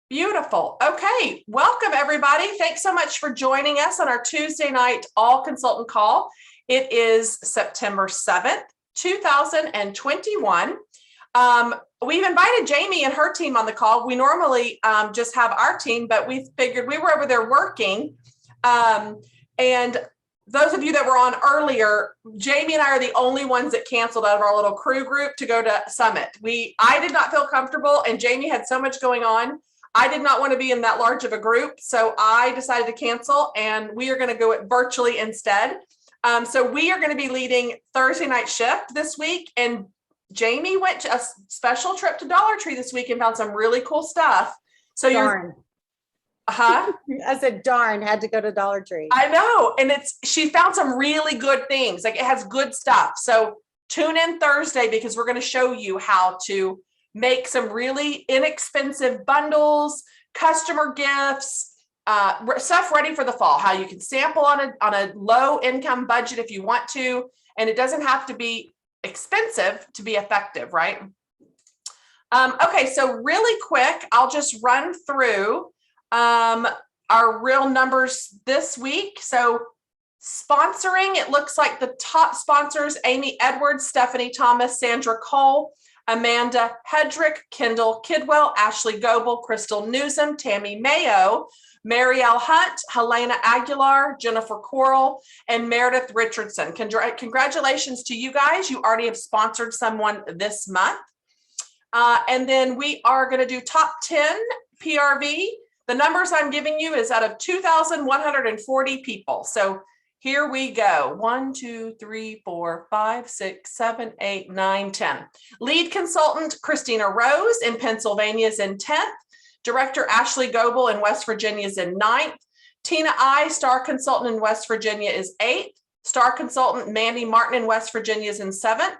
Beautiful. Okay. Welcome, everybody. Thanks so much for joining us on our Tuesday night all consultant call. It is September 7th, 2021. We've invited Jamie and her team on the call. We normally just have our team, but we figured we were over there working. And those of you that were on earlier, Jamie and I are the only ones that canceled out of our little crew group to go to Summit. I did not feel comfortable, and Jamie had so much going on. I did not want to be in that large of a group, so I decided to cancel, and we are going to go it virtually instead. So we are going to be leading Thursday night shift this week, and Jamie went to a special trip to Dollar Tree this week and found some really cool stuff. So darn. I said, darn, had to go to Dollar Tree. I know, and she found some really good things. Like, it has good stuff. So tune in Thursday because we're going to show you how to make some really inexpensive bundles, customer gifts, stuff ready for the fall, how you can sample on a low income budget if you want to, and it doesn't have to be expensive to be effective, right? Okay, so really quick, I'll just run through our real numbers this week. So sponsoring, it looks like the top sponsors: Amy Edwards, Stephanie Thomas, Sandra Cole, Amanda Hedrick, Kendall Kidwell, Ashley Goebel, Crystal Newsom, Tammy Mayo, Marielle Hunt, Helena Aguilar, Jennifer Coral, and Meredith Richardson. Congratulations to you guys. You already have sponsored someone this month. And then we are going to do top 10 PRV. The numbers I'm giving you is out of 2,140 people. So here we go. 1, 2, 3, 4, 5, 6, 7, 8, 9, 10. Lead consultant Christina Rose in Pennsylvania is in 10th. Director Ashley Goebel in West Virginia is in 9th. Tina I, star consultant in West Virginia, is 8th. Star consultant Mandy Martin in West Virginia is in 7th.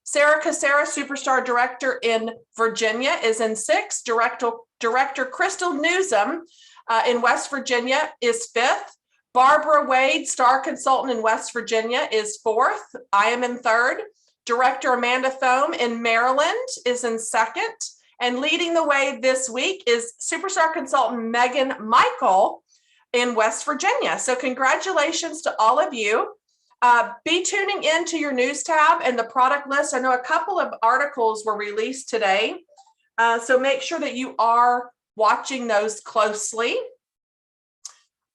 Sarah Casera, superstar director in Virginia, is in 6th. Director Crystal Newsom in West Virginia is 5th. Barbara Wade, star consultant in West Virginia, is 4th. I am in 3rd. Director Amanda Thome in Maryland is in 2nd. And leading the way this week is superstar consultant Megan Michael in West Virginia. So congratulations to all of you. Be tuning into your news tab and the product list. I know a couple of articles were released today. So make sure that you are watching those closely.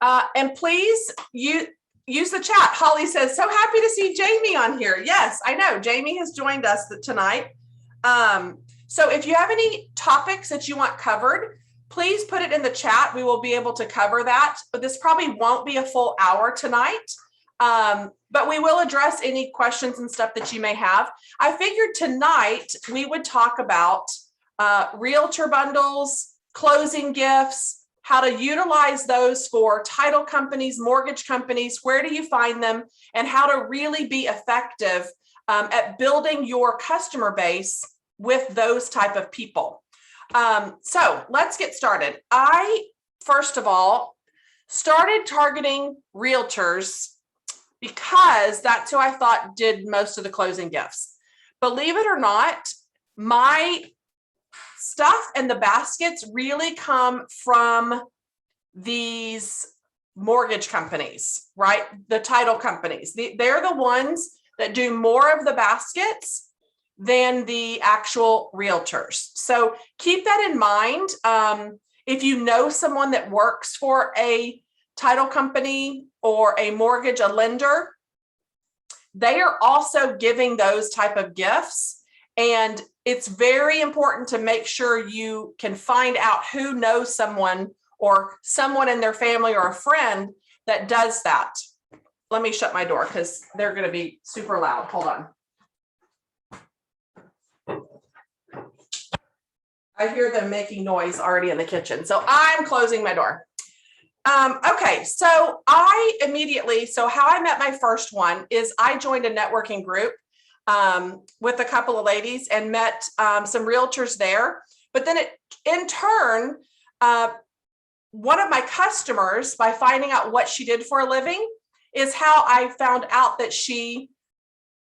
And please use the chat. Holly says, so happy to see Jamie on here. Yes, I know. Jamie has joined us tonight. So if you have any topics that you want covered, please put it in the chat. We will be able to cover that. But this probably won't be a full hour tonight. But we will address any questions and stuff that you may have. I figured tonight we would talk about realtor bundles, closing gifts, how to utilize those for title companies, mortgage companies, where do you find them, and how to really be effective at building your customer base with those type of people. So let's get started. I, first of all, started targeting realtors because that's who I thought did most of the closing gifts. Believe it or not, my stuff and the baskets really come from these mortgage companies, right? The title companies. They're the ones that do more of the baskets than the actual realtors. So keep that in mind. If you know someone that works for a title company or a mortgage, a lender, they are also giving those type of gifts. And it's very important to make sure you can find out who knows someone or someone in their family or a friend that does that. Let me shut my door because they're going to be super loud. Hold on. I hear them making noise already in the kitchen. So I'm closing my door. Okay, so how I met my first one is I joined a networking group with a couple of ladies and met some realtors there. But then in turn, one of my customers, by finding out what she did for a living, is how I found out that she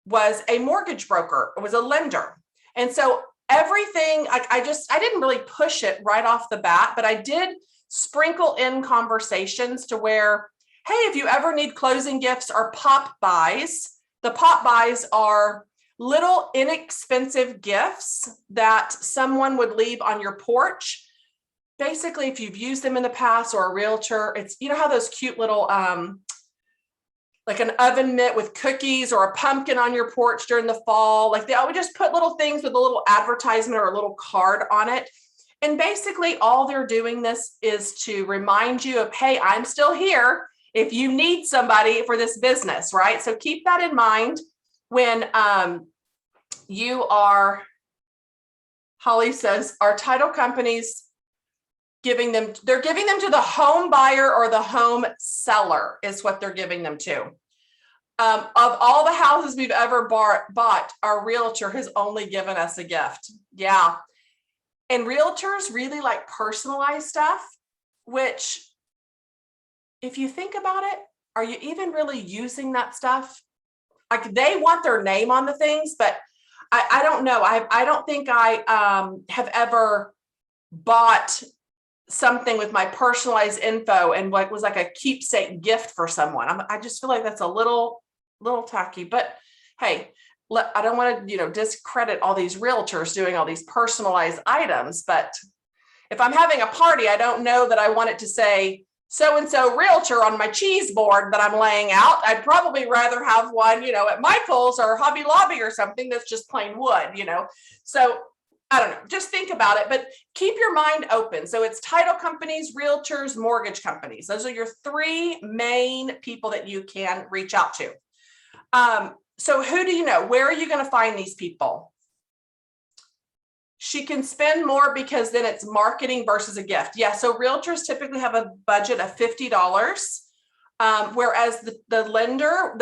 was a mortgage broker, was a lender. And so everything, I didn't really push it right off the bat, but I did sprinkle in conversations to where, hey, if you ever need closing gifts or pop buys, the pop buys are little inexpensive gifts that someone would leave on your porch. Basically, if you've used them in the past or a realtor, it's, you know how those cute little, like an oven mitt with cookies or a pumpkin on your porch during the fall, like they would just put little things with a little advertisement or a little card on it. And basically all they're doing this is to remind you of, hey, I'm still here if you need somebody for this business, right? So keep that in mind when you are, Holly says, our title companies they're giving them to the home buyer or the home seller is what they're giving them to. Of all the houses we've ever bought, our realtor has only given us a gift. Yeah. And realtors really like personalized stuff, which if you think about it, are you even really using that stuff? Like they want their name on the things, but I don't know. I don't think I have ever bought something with my personalized info and what was like a keepsake gift for someone. I just feel like that's a little tacky, but hey, I don't want to, discredit all these realtors doing all these personalized items, but if I'm having a party, I don't know that I want it to say so-and-so realtor on my cheese board that I'm laying out. I'd probably rather have one, at Michael's or Hobby Lobby or something that's just plain wood, So I don't know, just think about it, but keep your mind open. So it's title companies, realtors, mortgage companies. Those are your three main people that you can reach out to. So who do you know? Where are you going to find these people? She can spend more because then it's marketing versus a gift. Yeah, so realtors typically have a budget of $50. Whereas the lender,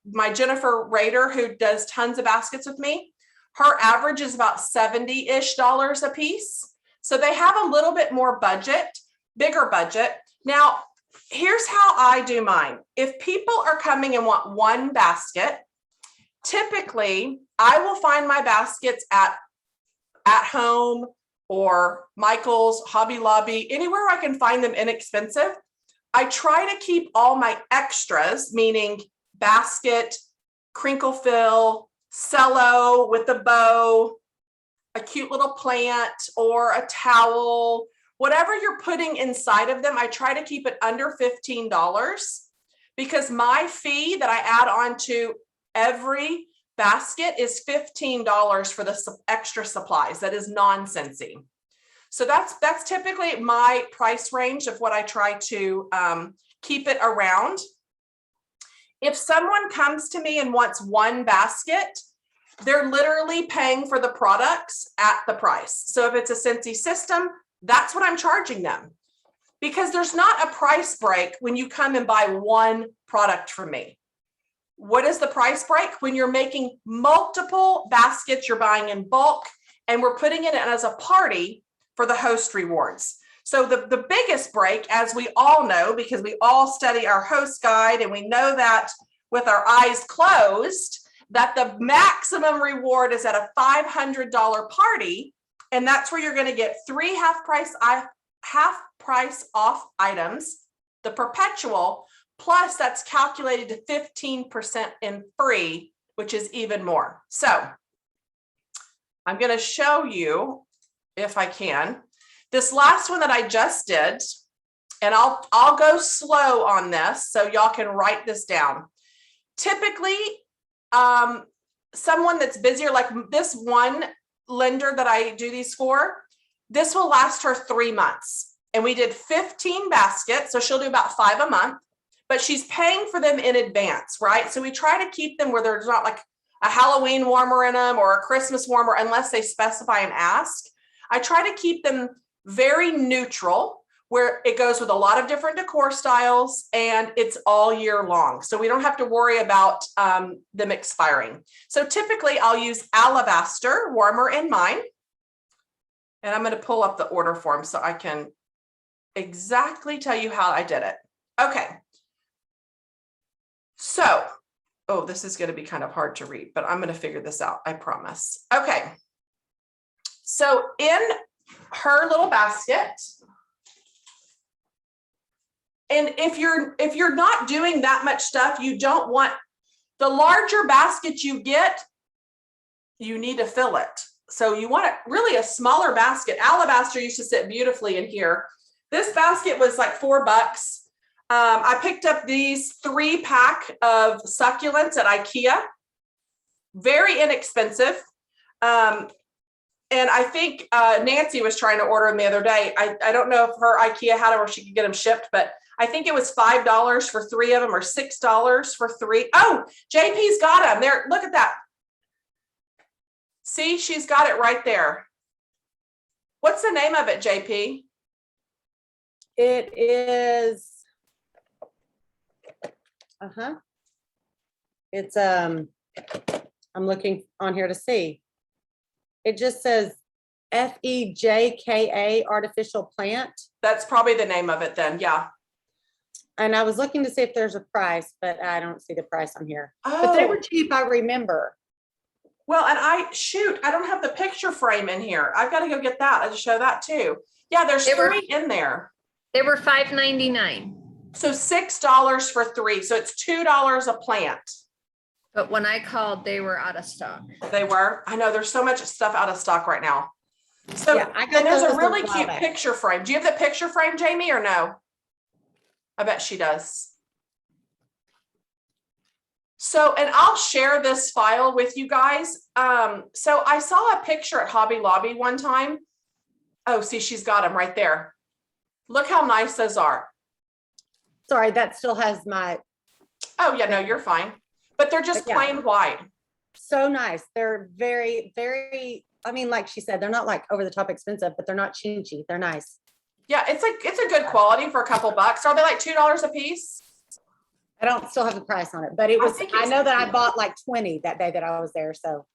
my Jennifer Rader, who does tons of baskets with me, her average is about $70-ish a piece. So they have a little bit more budget, bigger budget. Now, here's how I do mine. If people are coming and want one basket, typically I will find my baskets at home or Michael's, Hobby Lobby, anywhere I can find them inexpensive. I try to keep all my extras, meaning basket, crinkle fill, cello with a bow, a cute little plant or a towel, whatever you're putting inside of them, I try to keep it under $15 because my fee that I add on to every basket is $15 for the extra supplies. That is nonsensy. So that's typically my price range of what I try to keep it around. If someone comes to me and wants one basket, they're literally paying for the products at the price. So if it's a Scentsy system, that's what I'm charging them. Because there's not a price break when you come and buy one product from me. What is the price break? When you're making multiple baskets, you're buying in bulk, and we're putting it in as a party for the host rewards. So the biggest break, as we all know, because we all study our host guide, and we know that with our eyes closed, that the maximum reward is at a $500 party. And that's where you're going to get 3 half price off items, the perpetual, plus that's calculated to 15% in free, which is even more. So I'm going to show you, if I can, this last one that I just did, and I'll go slow on this so y'all can write this down. Typically, someone that's busier, like this one lender that I do these for, this will last her 3 months. And we did 15 baskets, so she'll do about 5 a month, but she's paying for them in advance, right? So we try to keep them where there's not like a Halloween warmer in them or a Christmas warmer unless they specify and ask. I try to keep them very neutral, where it goes with a lot of different decor styles and it's all year long. So we don't have to worry about them expiring. So typically I'll use Alabaster warmer in mine. And I'm going to pull up the order form so I can exactly tell you how I did it. Okay. So, oh, this is going to be kind of hard to read, but I'm going to figure this out. I promise. Okay. So in her little basket, and if you're not doing that much stuff, you don't want the larger basket you get, you need to fill it. So you want really a smaller basket. Alabaster used to sit beautifully in here. This basket was like $4. I picked up these 3-pack of succulents at IKEA. Very inexpensive. And I think Nancy was trying to order them the other day. I don't know if her IKEA had them or she could get them shipped, but I think it was $5 for 3 of them or $6 for 3. Oh, JP's got them there. Look at that. See, she's got it right there. What's the name of it, JP? It is, it's, I'm looking on here to see. It just says FEJKA artificial plant. That's probably the name of it then, yeah. And I was looking to see if there's a price, but I don't see the price on here. But they were cheap, I remember. Well, and I don't have the picture frame in here. I've got to go get that. I just show that too. Yeah, there's 3 in there. They were $5.99. So $6 for 3. So it's $2 a plant. But when I called, they were out of stock. They were. I know there's so much stuff out of stock right now. So Yeah, I got and there's a those really a while cute back. picture frame. Do you have the picture frame, Jamie, or no? I bet she does. So, and I'll share this file with you guys. So I saw a picture at Hobby Lobby one time. Oh, see, she's got them right there. Look how nice those are. Sorry, that still has my, Oh yeah, no, you're fine. But they're just But yeah. plain white. so nice. They're very, very, I mean, like she said, they're not like over the top expensive, but they're not chinchy. They're nice. Yeah, it's a good quality for a couple bucks. Are they like $2 a piece? I don't still have the price on it, but it I was, think I it's know that I 15. bought like 20 that day that I was there, so.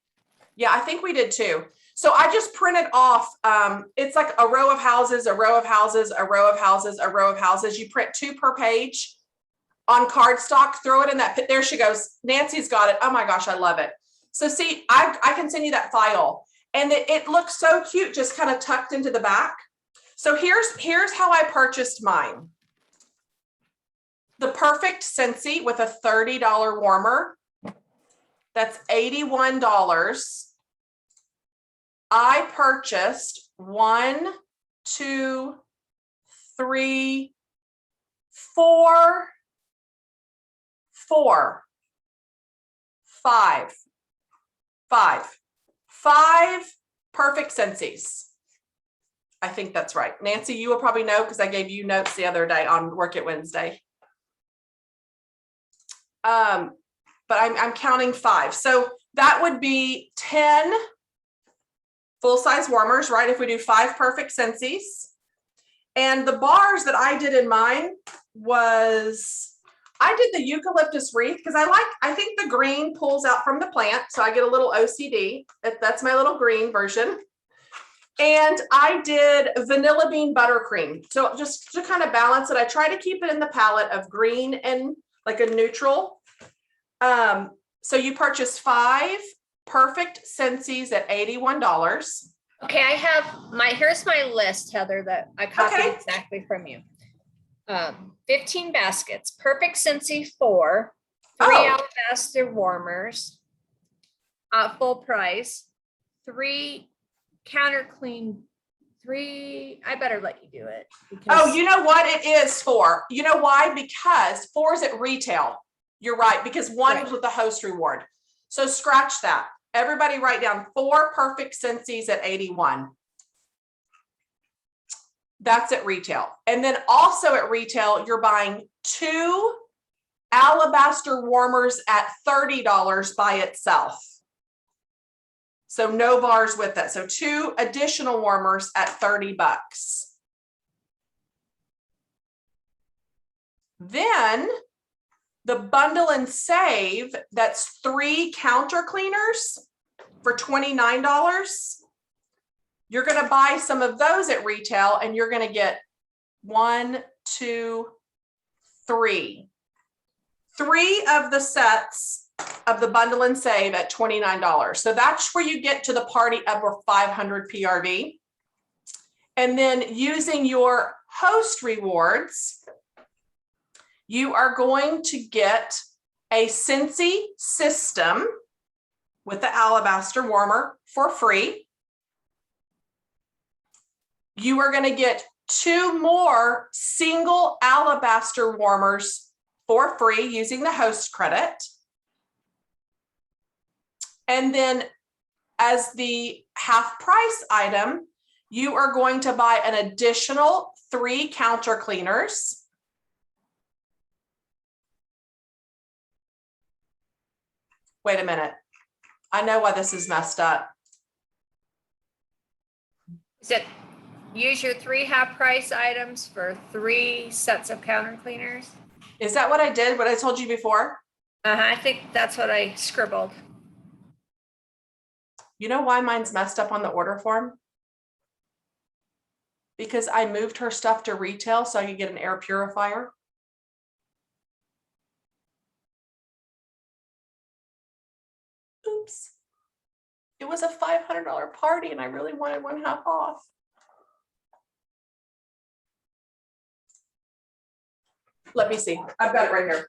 Yeah, I think we did too. So I just printed off, it's like a row of houses, a row of houses, a row of houses, a row of houses. You print 2 per page on cardstock, throw it in that pit. There she goes. Nancy's got it. Oh my gosh, I love it. So see, I can send you that file. And it looks so cute, just kind of tucked into the back. So here's how I purchased mine. The Perfect Scentsy with a $30 warmer. That's $81. I purchased 1, 2, 3, 4, 5 Perfect Scentsies. I think that's right. Nancy, you will probably know because I gave you notes the other day on Work It Wednesday. But I'm counting 5. So that would be 10 full-size warmers, right? If we do 5 Perfect Scentsies. And the bars that I did in mine was, I did the eucalyptus wreath because I think the green pulls out from the plant. So I get a little OCD. That's my little green version. And I did vanilla bean buttercream. So just to kind of balance it, I try to keep it in the palette of green and like a neutral. So you purchase 5 Perfect Scentsies at $81. Okay, here's my list, Heather, that I copied Okay. exactly from you. 15 baskets, Perfect Scentsy 4, 3 Oh. alabaster warmers, full price, 3 counter clean, 3, I better let you do it. Oh, you know what it is for? You know why? Because 4 is at retail. You're right, because 1 Right. was with the host reward. So scratch that. Everybody write down 4 Perfect Scentsies at 81. That's at retail. And then also at retail, you're buying 2 alabaster warmers at $30 by itself. So no bars with that. So 2 additional warmers at $30. Then the bundle and save, that's 3 counter cleaners for $29. You're going to buy some of those at retail and you're going to get 1, 2, 3. 3 of the sets of the bundle and save at $29. So that's where you get to the party over 500 PRV. And then using your host rewards, you are going to get a Scentsy system with the alabaster warmer for free. You are going to get 2 more single alabaster warmers for free using the host credit. And then as the half price item, you are going to buy an additional 3 counter cleaners. Wait a minute. I know why this is messed up. Is it use your 3 half price items for 3 sets of counter cleaners? Is that what I did? What I told you before? I think that's what I scribbled. You know why mine's messed up on the order form? Because I moved her stuff to retail so I could get an air purifier. Oops. It was a $500 party and I really wanted 1/2 off. Let me see. I've got it right here.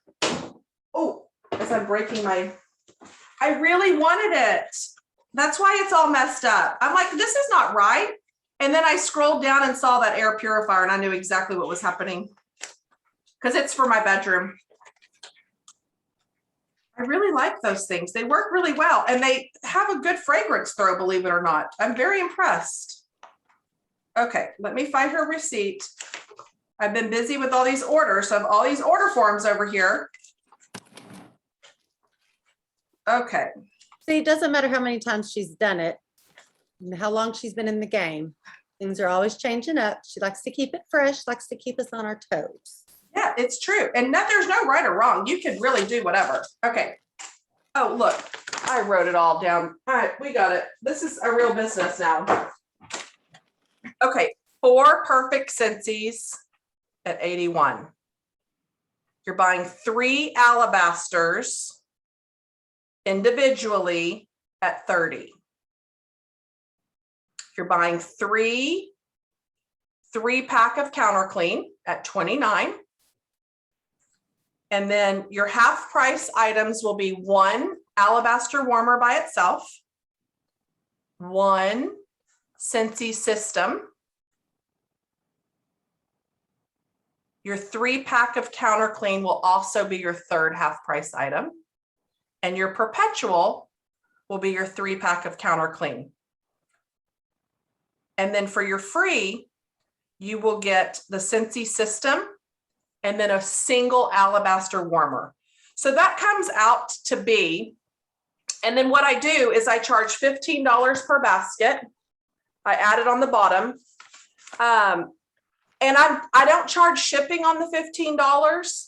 Oh, as I'm breaking my, I really wanted it. That's why it's all messed up. I'm like, this is not right. And then I scrolled down and saw that air purifier and I knew exactly what was happening because it's for my bedroom. I really like those things. They work really well and they have a good fragrance throw, believe it or not. I'm very impressed. Okay, let me find her receipt. I've been busy with all these orders. So I have all these order forms over here. Okay. See, it doesn't matter how many times she's done it and how long she's been in the game. Things are always changing up. She likes to keep it fresh, likes to keep us on our toes. Yeah, it's true. And there's no right or wrong. You can really do whatever. Okay. Oh, look, I wrote it all down. All right, we got it. This is a real business now. Okay, 4 perfect Scentsy's at 81. You're buying 3 alabasters individually at 30. You're buying 3 3-pack of Counter Clean at 29. And then your half price items will be 1 alabaster warmer by itself, 1 Scentsy system, your 3-pack of Counter Clean will also be your 3rd half price item, and your perpetual will be your 3-pack of Counter Clean. And then for your free, you will get the Scentsy system and then a single alabaster warmer. So that comes out to be, and then what I do is I charge $15 per basket. I add it on the bottom. And I don't charge shipping on the $15.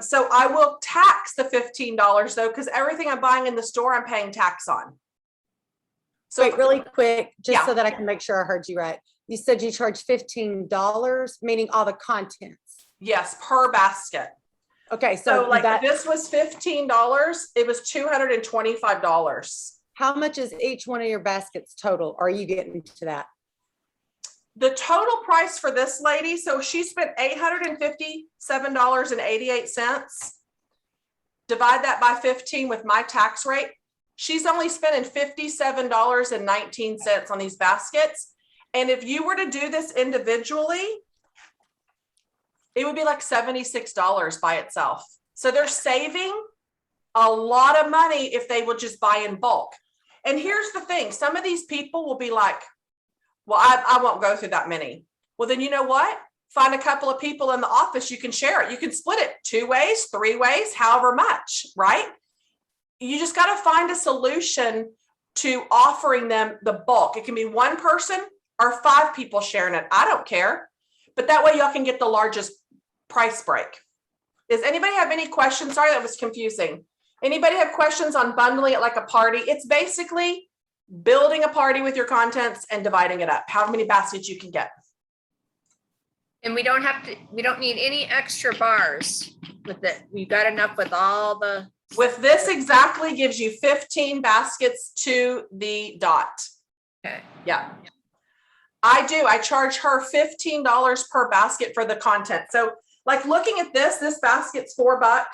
So I will tax the $15 though, because everything I'm buying in the store, I'm paying tax on. So Wait, really quick, just Yeah. so that I can make sure I heard you right. You said you charge $15, meaning all the contents. yes, per basket. Okay, So so like that, this was $15. It was $225. how much is each one of your baskets total? Are you getting to that? The total price for this lady, so she spent $857.88. Divide that by 15 with my tax rate. She's only spending $57.19 on these baskets. And if you were to do this individually, it would be like $76 by itself. So they're saving a lot of money if they would just buy in bulk. And here's the thing, some of these people will be like, well, I won't go through that many. Well, then you know what? Find a couple of people in the office, you can share it. You can split it 2 ways, 3 ways, however much, right? You just got to find a solution to offering them the bulk. It can be 1 person or 5 people sharing it. I don't care. But that way y'all can get the largest price break. Does anybody have any questions? Sorry, that was confusing. Anybody have questions on bundling it like a party? It's basically building a party with your contents and dividing it up, how many baskets you can get. And we don't need any extra bars with it. We've got enough with all the With this exactly gives you 15 baskets to the dot. Okay. Yeah. I charge her $15 per basket for the content. So like looking at this basket's $4.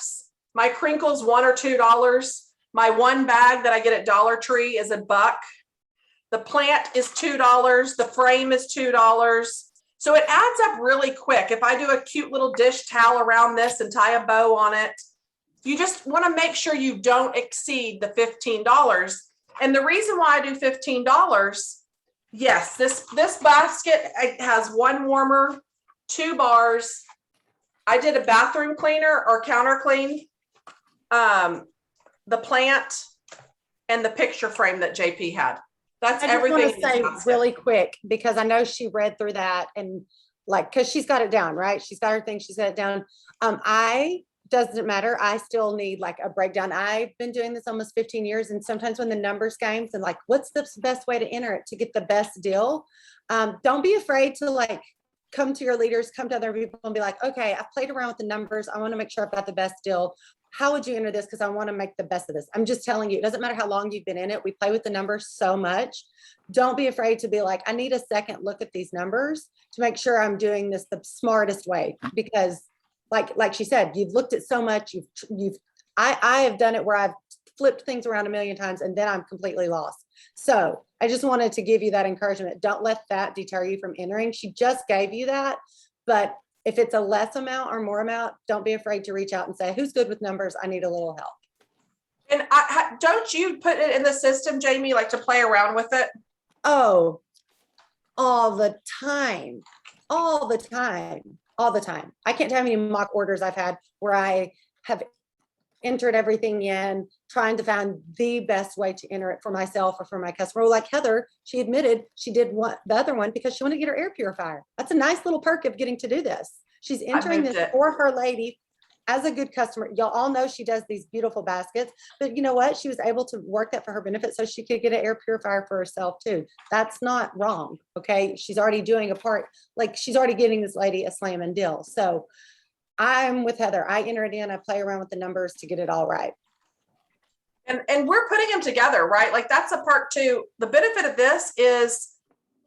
My crinkles $1 or $2. My one bag that I get at Dollar Tree is $1. The plant is $2. The frame is $2. So it adds up really quick. If I do a cute little dish towel around this and tie a bow on it, you just want to make sure you don't exceed the $15. And the reason why I do $15, yes, this basket has one warmer, 2 bars. I did a bathroom cleaner or counter clean, the plant and the picture frame that JP had. That's I just everything. want in to this say basket. really quick, because I know she read through that and like, cause she's got it down, right? She's got her thing, she's got it down. Doesn't matter. I still need like a breakdown. I've been doing this almost 15 years. And sometimes when the numbers games and like, what's the best way to enter it to get the best deal? Don't be afraid to like, come to your leaders, come to other people and be like, okay, I've played around with the numbers. I want to make sure I've got the best deal. How would you enter this? Because I want to make the best of this. I'm just telling you, it doesn't matter how long you've been in it. We play with the numbers so much. Don't be afraid to be like, I need a second look at these numbers to make sure I'm doing this the smartest way. Because like she said, you've looked at so much, I have done it where I've flipped things around a million times and then I'm completely lost. So I just wanted to give you that encouragement. Don't let that deter you from entering. She just gave you that, but if it's a less amount or more amount, don't be afraid to reach out and say, who's good with numbers? I need a little help. And don't you put it in the system, Jamie, like to play around with it? Oh, all the time, all the time, all the time. I can't tell how many mock orders I've had where I have entered everything in, trying to find the best way to enter it for myself or for my customer. Like Heather, she admitted she did the other one because she wanted to get her air purifier. That's a nice little perk of getting to do this. She's entering moved this it. for her lady as a good customer. Y'all all know she does these beautiful baskets, but you know what? She was able to work that for her benefit so she could get an air purifier for herself too. That's not wrong. Okay. She's already doing a part, like she's already giving this lady a slamming deal. So I'm with Heather. I enter it in, I play around with the numbers to get it all right. And we're putting them together, right? Like that's a part too. The benefit of this is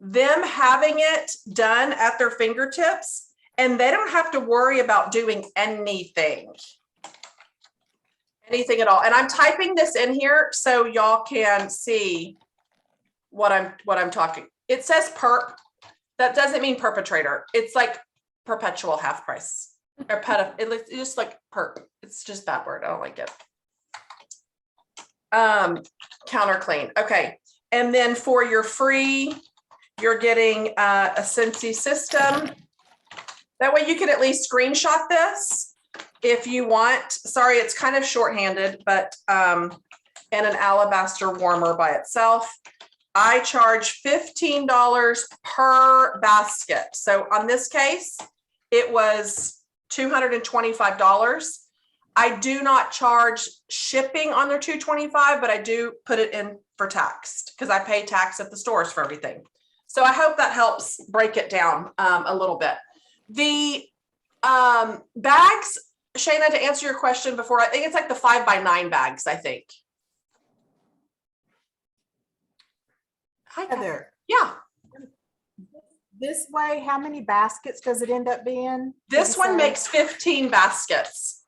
them having it done at their fingertips and they don't have to worry about doing anything at all. And I'm typing this in here so y'all can see what I'm talking. It says perp. That doesn't mean perpetrator. It's like perpetual half price or it's just like perp. It's just that word. I don't like it. Counter clean. Okay. And then for your free, you're getting a Scentsy system. That way you can at least screenshot this if you want. Sorry, it's kind of shorthanded, but and an alabaster warmer by itself. I charge $15 per basket. So on this case, it was $225. I do not charge shipping on their $225, but I do put it in for tax because I pay tax at the stores for everything. So I hope that helps break it down a little bit. The bags, Shayna, to answer your question before, I think it's like the 5x9 bags, I think. Hi, Heather, yeah. this way, how many baskets does it end up being? This Did you one say? makes 15 baskets.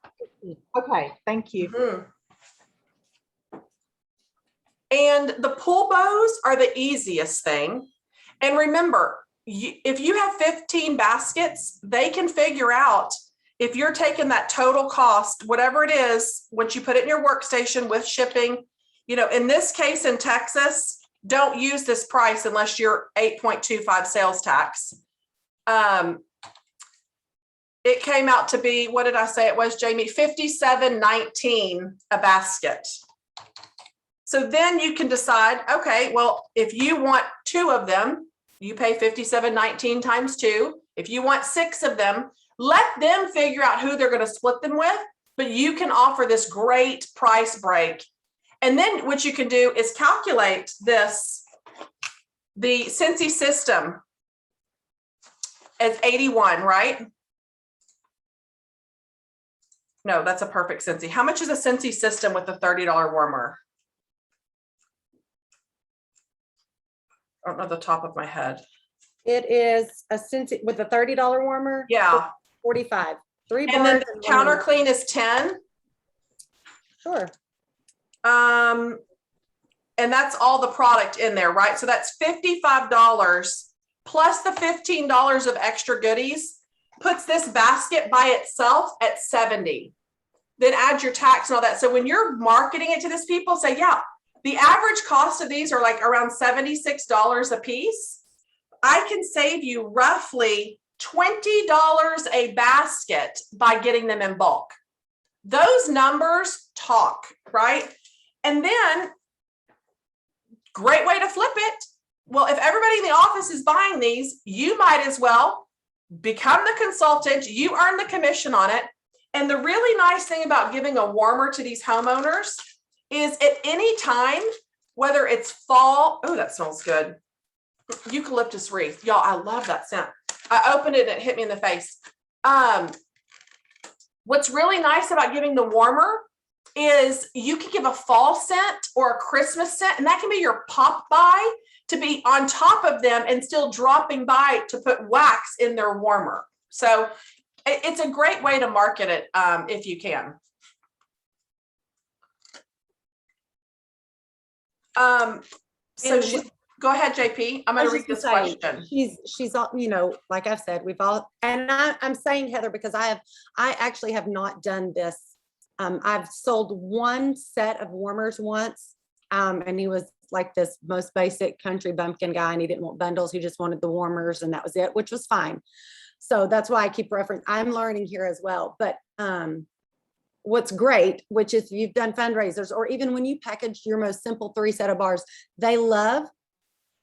Okay, thank you. Mhm. And the pull bows are the easiest thing. And remember, if you have 15 baskets, they can figure out if you're taking that total cost, whatever it is, once you put it in your workstation with shipping, you know, in this case in Texas, don't use this price unless you're 8.25 sales tax. It came out to be, what did I say it was, Jamie? $57.19 a basket. So then you can decide, okay, well, if you want 2 of them, you pay $57.19 times 2. If you want 6 of them, let them figure out who they're going to split them with, but you can offer this great price break. And then what you can do is calculate this, the Scentsy system as 81, right? No, that's a perfect Scentsy. How much is a Scentsy system with a $30 warmer? I don't know the top of my head. It is a Scentsy with a $30 warmer. Yeah. 45. 3 And bars. then and one counter warmer. clean is 10. Sure. And that's all the product in there, right? So that's $55 plus the $15 of extra goodies, puts this basket by itself at 70. Then add your tax and all that. So when you're marketing it to these people, say, yeah, the average cost of these are like around $76 a piece. I can save you roughly $20 a basket by getting them in bulk. Those numbers talk, right? And then great way to flip it. Well, if everybody in the office is buying these, you might as well become the consultant. You earn the commission on it. And the really nice thing about giving a warmer to these homeowners is at any time, whether it's fall, oh, that smells good. Eucalyptus wreath. Y'all, I love that scent. I opened it and it hit me in the face. What's really nice about giving the warmer is you can give a fall scent or a Christmas scent, and that can be your pop by to be on top of them and still dropping by to put wax in their warmer. So it's a great way to market it if you can. So go ahead, JP. I'm going to read this question. She's all, you know, like I've said, we've all, and I'm saying Heather, because I actually have not done this. I've sold one set of warmers once, and he was like this most basic country bumpkin guy, and he didn't want bundles. He just wanted the warmers, and that was it, which was fine. So that's why I keep referencing. I'm learning here as well. But what's great, which is you've done fundraisers, or even when you package your most simple 3 set of bars, they love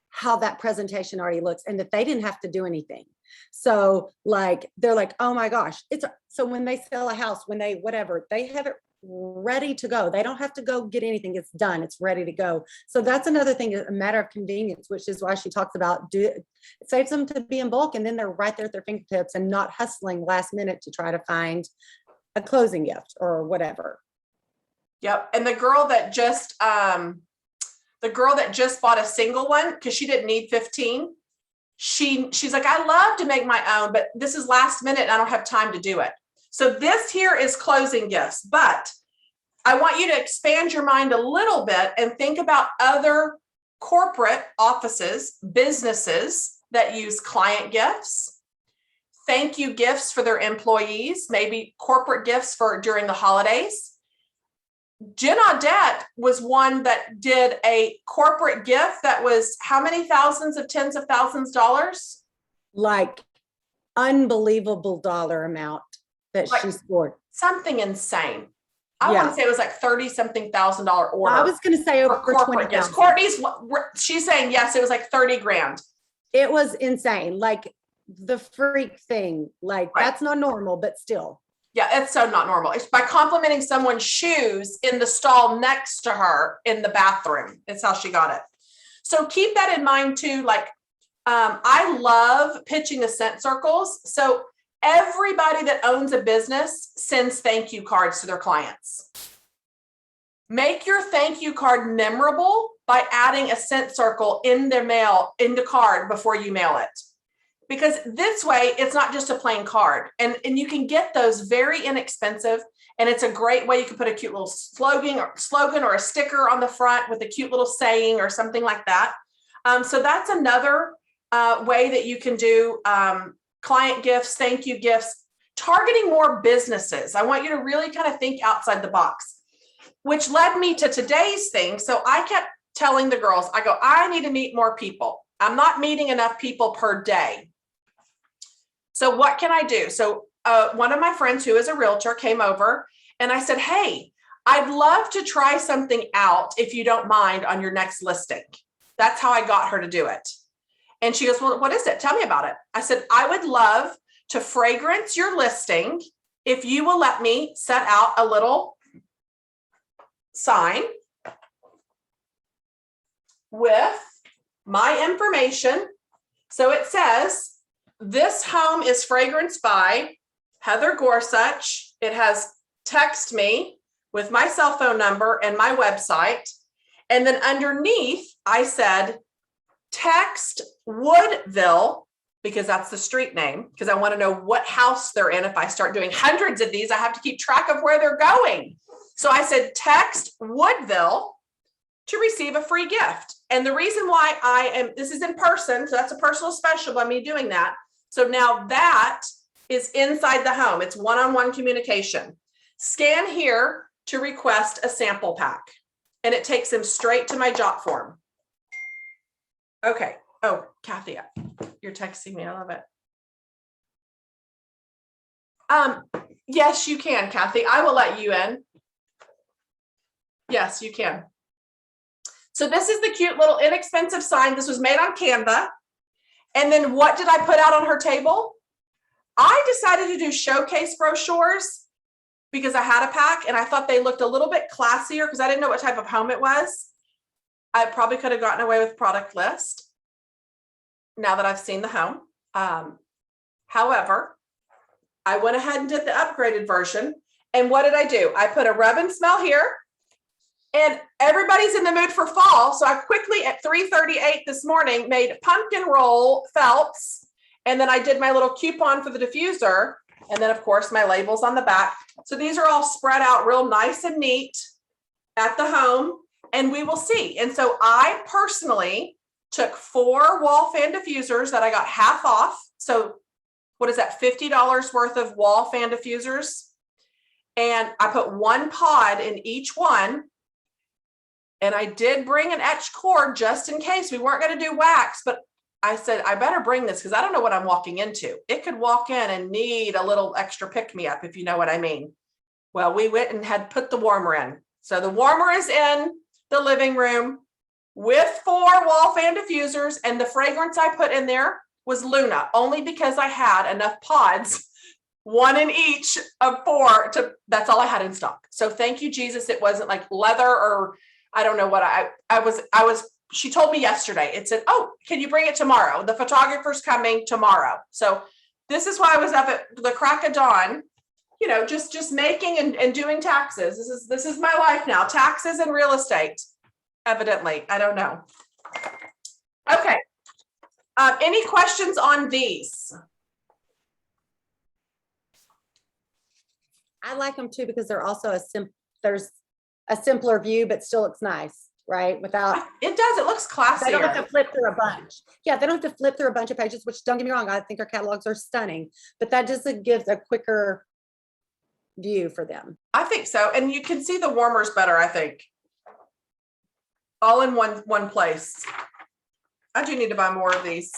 how that presentation already looks and that they didn't have to do anything. So like, they're like, oh my gosh, so when they sell a house, when they, whatever, they have it ready to go. They don't have to go get anything. It's done. It's ready to go. So that's another thing, a matter of convenience, which is why she talks about it saves them to be in bulk, and then they're right there at their fingertips and not hustling last minute to try to find a closing gift or whatever. Yep. And the girl that just bought a single one because she didn't need 15. She's like, I love to make my own, but this is last minute and I don't have time to do it. So this here is closing gifts, but I want you to expand your mind a little bit and think about other corporate offices, businesses that use client gifts, thank you gifts for their employees, maybe corporate gifts for during the holidays. Jen Audette was one that did a corporate gift that was how many thousands of tens of thousands of dollars? Like unbelievable dollar amount that Like she scored. Something insane. I want to say it was like 30 something $1,000 order. I was going to say over corporate gifts. 20,000. Courtney's, she's saying yes, it was like 30 grand. It was insane. Like the freak thing. Like Right. That's not normal, but still. Yeah, it's so not normal. It's by complimenting someone's shoes in the stall next to her in the bathroom. It's how she got it. So keep that in mind too. Like, I love pitching the scent circles. So everybody that owns a business sends thank you cards to their clients. Make your thank you card memorable by adding a scent circle in the card before you mail it. Because this way, it's not just a plain card. And you can get those very inexpensive. And it's a great way. You can put a cute little slogan or a sticker on the front with a cute little saying or something like that. So that's another way that you can do client gifts, thank you gifts, targeting more businesses. I want you to really kind of think outside the box, which led me to today's thing. So I kept telling the girls, I need to meet more people. I'm not meeting enough people per day. So what can I do? So one of my friends who is a realtor came over and I said, hey, I'd love to try something out if you don't mind on your next listing. That's how I got her to do it. And she goes, well, what is it? Tell me about it. I said, I would love to fragrance your listing if you will let me set out a little sign with my information. So it says, this home is fragranced by Heather Gorsuch. It has text me with my cell phone number and my website. And then underneath, I said, text Woodville, because that's the street name, because I want to know what house they're in. If I start doing hundreds of these, I have to keep track of where they're going. So I said, text Woodville to receive a free gift. And the reason why this is in person, so that's a personal special by me doing that. So now that is inside the home. It's one-on-one communication. Scan here to request a sample pack. And it takes them straight to my jot form. Okay. Oh, Kathy, you're texting me. I love it. Yes, you can, Kathy. I will let you in. Yes, you can. So this is the cute little inexpensive sign. This was made on Canva. And then what did I put out on her table? I decided to do showcase brochures because I had a pack and I thought they looked a little bit classier because I didn't know what type of home it was. I probably could have gotten away with product list now that I've seen the home. However, I went ahead and did the upgraded version. And what did I do? I put a rub and smell here. And everybody's in the mood for fall. So I quickly at 3:38 this morning made pumpkin roll felts. And then I did my little coupon for the diffuser. And then of course my labels on the back. So these are all spread out real nice and neat at the home. And we will see. And so I personally took 4 wall fan diffusers that I got half off. So what is that? $50 worth of wall fan diffusers. And I put 1 pod in each one. And I did bring an etch cord just in case. We weren't going to do wax, but I said, I better bring this because I don't know what I'm walking into. It could walk in and need a little extra pick-me-up, if you know what I mean. Well, we went and had put the warmer in. So the warmer is in the living room with 4 wall fan diffusers. And the fragrance I put in there was Luna, only because I had enough pods, 1 in each of 4. That's all I had in stock. So thank you, Jesus. It wasn't like leather or I don't know what I was, she told me yesterday, it said, oh, can you bring it tomorrow? The photographer's coming tomorrow. So this is why I was up at the crack of dawn, you know, just making and doing taxes. This is my life now, taxes and real estate, evidently. I don't know. Okay. Any questions on these? I like them too because they're also there's a simpler view, but still looks nice, right? Without It does. It looks they don't have classier. to flip through a bunch. Yeah, they don't have to flip through a bunch of pages, which don't get me wrong, I think our catalogs are stunning, but that just gives a quicker view for them. I think so. And you can see the warmers better, I think. All in one place. I do need to buy more of these.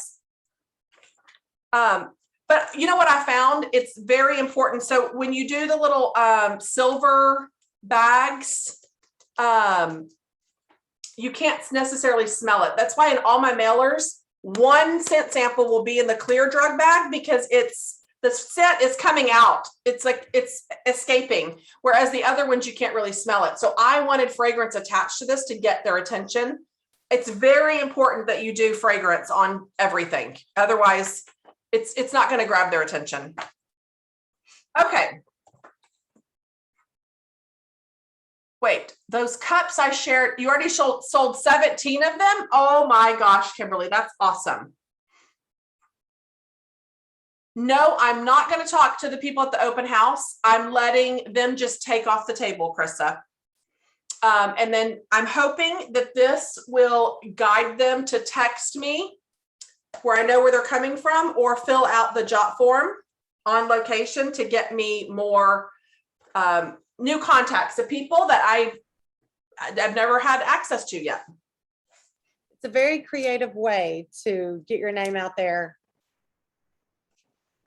But you know what I found? It's very important. So when you do the little silver bags, you can't necessarily smell it. That's why in all my mailers, 1 scent sample will be in the clear drug bag because the scent is coming out. It's like it's escaping. Whereas the other ones, you can't really smell it. So I wanted fragrance attached to this to get their attention. It's very important that you do fragrance on everything. Otherwise, it's not going to grab their attention. Okay. Wait, those cups I shared, you already sold 17 of them? Oh my gosh, Kimberly, that's awesome. No, I'm not going to talk to the people at the open house. I'm letting them just take off the table, Krista. And then I'm hoping that this will guide them to text me where I know where they're coming from or fill out the jot form on location to get me more new contacts of people that I've never had access to yet. It's a very creative way to get your name out there.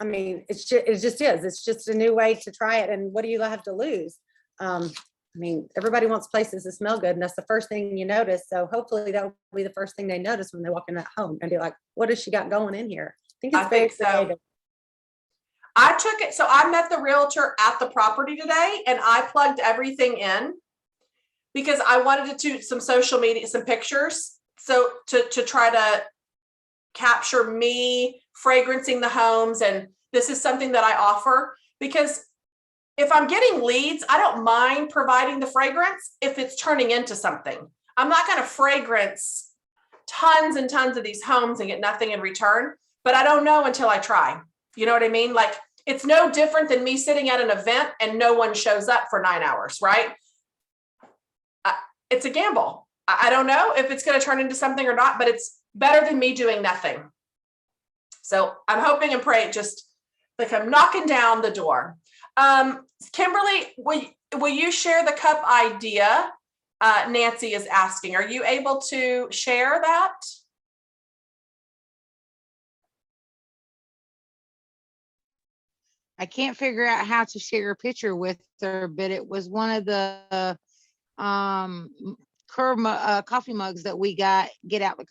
I mean, it just is. It's just a new way to try it. And what do you have to lose? I mean, everybody wants places to smell good, and that's the first thing you notice. So hopefully that will be the first thing they notice when they walk in that home and be like, what has she got going in here? I think it's very creative. I took it. So I met the realtor at the property today and I plugged everything in because I wanted to do some social media, some pictures. So to try to capture me fragrancing the homes. And this is something that I offer because if I'm getting leads, I don't mind providing the fragrance if it's turning into something. I'm not going to fragrance tons and tons of these homes and get nothing in return, but I don't know until I try. You know what I mean? Like, it's no different than me sitting at an event and no one shows up for 9 hours, right? It's a gamble. I don't know if it's going to turn into something or not, but it's better than me doing nothing. So I'm hoping and praying just like I'm knocking down the door. Kimberly, will you share the cup idea? Nancy is asking, are you able to share that? I can't figure out how to share a picture with her, but it was one of the coffee mugs that we get out the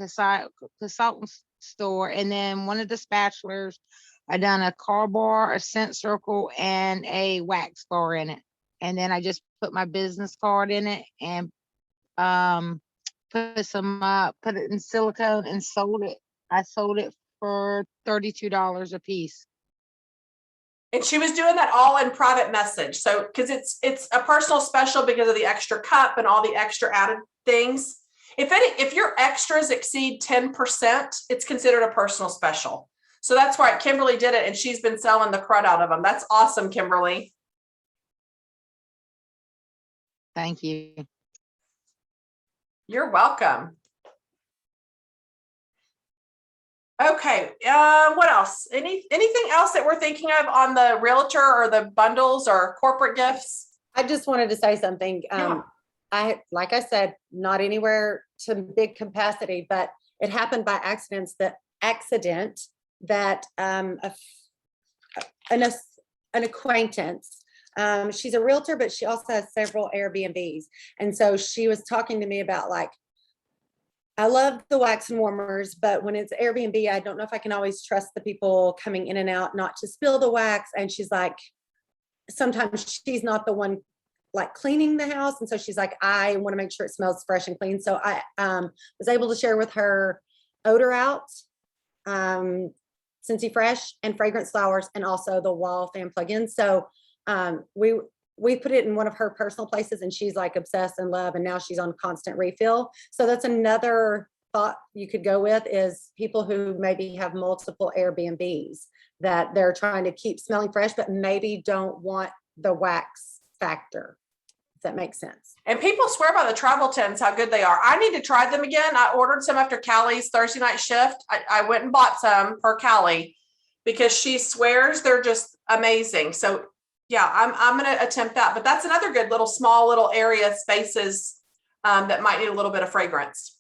consultant store, and then one of the spatulas. I done a car bar, a scent circle, and a wax bar in it, and then I just put my business card in it and put it in silicone and sold it. I sold it for $32 a piece. And she was doing that all in private message. So, because it's a personal special because of the extra cup and all the extra added things. If your extras exceed 10%, it's considered a personal special. So that's why Kimberly did it, and she's been selling the crud out of them. That's awesome, Kimberly. Thank you. You're welcome. Okay, what else? Anything else that we're thinking of on the realtor or the bundles or corporate gifts? I just wanted to say something. Yeah. Like I said, not anywhere to big capacity, but it happened by accident that an acquaintance, she's a realtor, but she also has several Airbnbs. And so she was talking to me about, like, I love the wax and warmers, but when it's Airbnb, I don't know if I can always trust the people coming in and out not to spill the wax. And she's like, sometimes she's not the one like cleaning the house. And so she's like, I want to make sure it smells fresh and clean. So I was able to share with her Odor Out, Scentsy Fresh, and Fragrance Flowers, and also the wall fan plug-in. So we put it in one of her personal places, and she's like obsessed and love, and now she's on constant refill. So that's another thought you could go with, is people who maybe have multiple Airbnbs that they're trying to keep smelling fresh, but maybe don't want the wax factor. If that makes sense. And people swear by the travel tins how good they are. I need to try them again. I ordered some after Callie's Thursday night shift. I went and bought some for Callie because she swears they're just amazing. So yeah, I'm going to attempt that. But that's another good small little area spaces that might need a little bit of fragrance.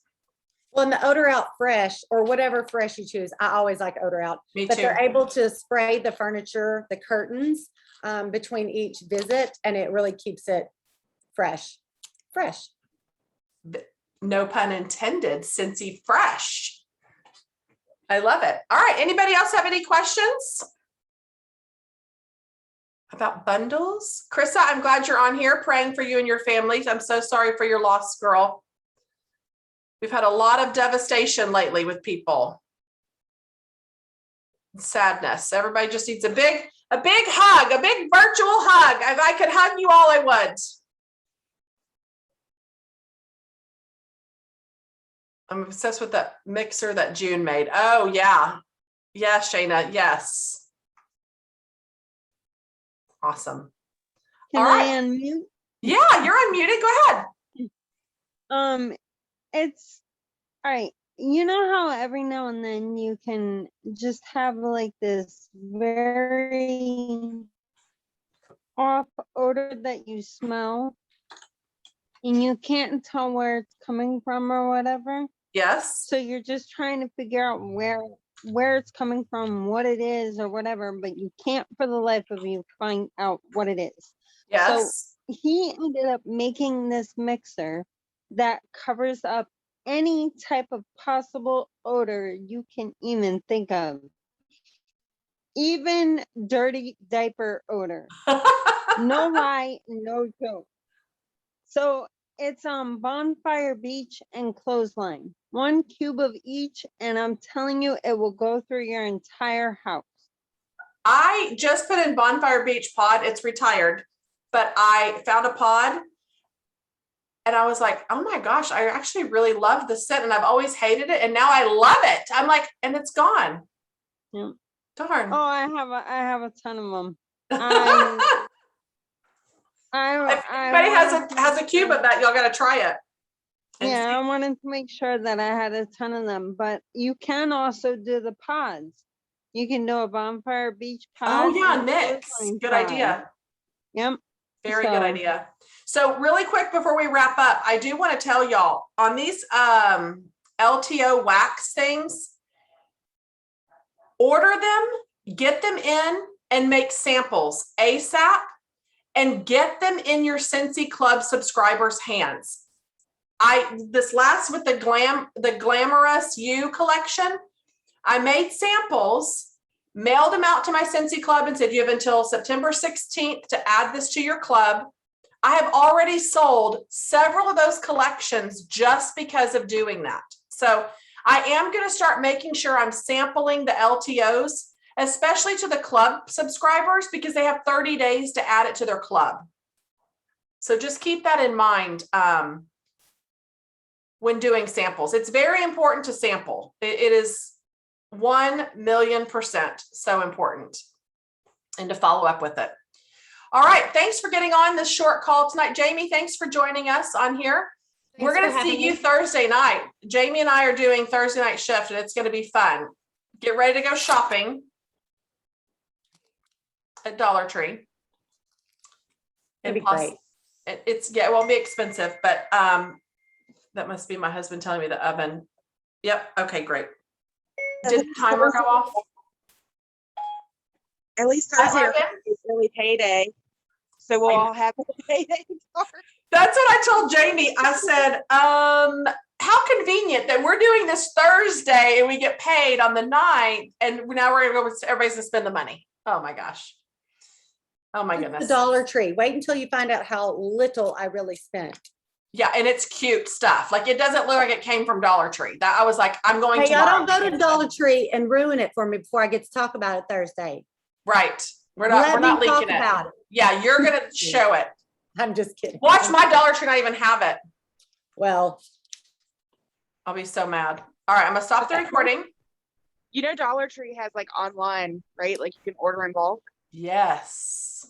Well, and the Odor Out Fresh, or whatever fresh you choose, I always like Odor Out. Me but too. They're able to spray the furniture, the curtains between each visit, and it really keeps it fresh. No pun intended, Scentsy Fresh. I love it. All right. Anybody else have any questions about bundles? Krista, I'm glad you're on here, praying for you and your families. I'm so sorry for your loss, girl. We've had a lot of devastation lately with people. Sadness. Everybody just needs a big hug, a big virtual hug. If I could hug you all, I would. I'm obsessed with that mixer that June made. Oh yeah. Yes, Shayna. Yes. Awesome. Can All I right. unmute? Yeah, you're unmuted. Go ahead. It's all right. You know how every now and then you can just have like this very off odor that you smell and you can't tell where it's coming from or whatever. Yes. So you're just trying to figure out where it's coming from, what it is or whatever, but you can't for the life of you find out what it is. Yes. He ended up making this mixer that covers up any type of possible odor you can even think of. Even dirty diaper odor. No lie, no joke. So it's Bonfire Beach and Clothesline. 1 cube of each, and I'm telling you, it will go through your entire house. I just put in Bonfire Beach Pod. It's retired. but I found a pod and I was like, oh my gosh, I actually really love the scent and I've always hated it. And now I love it. I'm like, and it's gone. Yeah. Darn. Oh, I have a ton of them. I If I anybody wanted to has a make cube sure- of that, y'all got to try it. And Yeah, see- I wanted to make sure that I had a ton of them, but you can also do the pods. You can do a bonfire beach pod. Oh yeah, and a mix. clothesline Good pod. idea. Yep. Very good So- idea. So really quick before we wrap up, I do want to tell y'all on these LTO wax things, order them, get them in and make samples ASAP and get them in your Scentsy Club subscribers' hands. This last with the Glamorous You collection, I made samples, mailed them out to my Scentsy Club and said, you have until September 16th to add this to your club. I have already sold several of those collections just because of doing that. So I am going to start making sure I'm sampling the LTOs, especially to the club subscribers, because they have 30 days to add it to their club. So just keep that in mind when doing samples. It's very important to sample. It is 1,000,000% so important, and to follow up with it. All right. Thanks for getting on this short call tonight. Jamie, thanks for joining us on here. We're Thanks going for to see having you me. Thursday night. Jamie and I are doing Thursday night shift and it's going to be fun. Get ready to go shopping at Dollar Tree. That'd be plus, great. it won't be expensive, but that must be my husband telling me the oven. Yep. Okay, great. Did the timer go off? At least Hi, Thursday Logan. is early payday. So we'll I- all have a payday. That's what I told Jamie. I said, how convenient that we're doing this Thursday and we get paid on the 9th and now we're gonna go, everybody's gonna spend the money. Oh my gosh. Oh my It's goodness. the Dollar Tree. Wait until you find out how little I really spent. Yeah, and it's cute stuff. Like it doesn't look like it came from Dollar Tree. That I was like, I'm going Hey, to. y'all don't go to Dollar Tree and ruin it for me before I get to talk about it Thursday. Right. We're not Let me leaking talk it. about it. Yeah, you're gonna show it. I'm just kidding. Watch my Dollar Tree not even have it. Well, I'll be so mad. All right, I'm gonna stop the Okay. recording. You know, Dollar Tree has like online, right? Like you can order in bulk. Yes.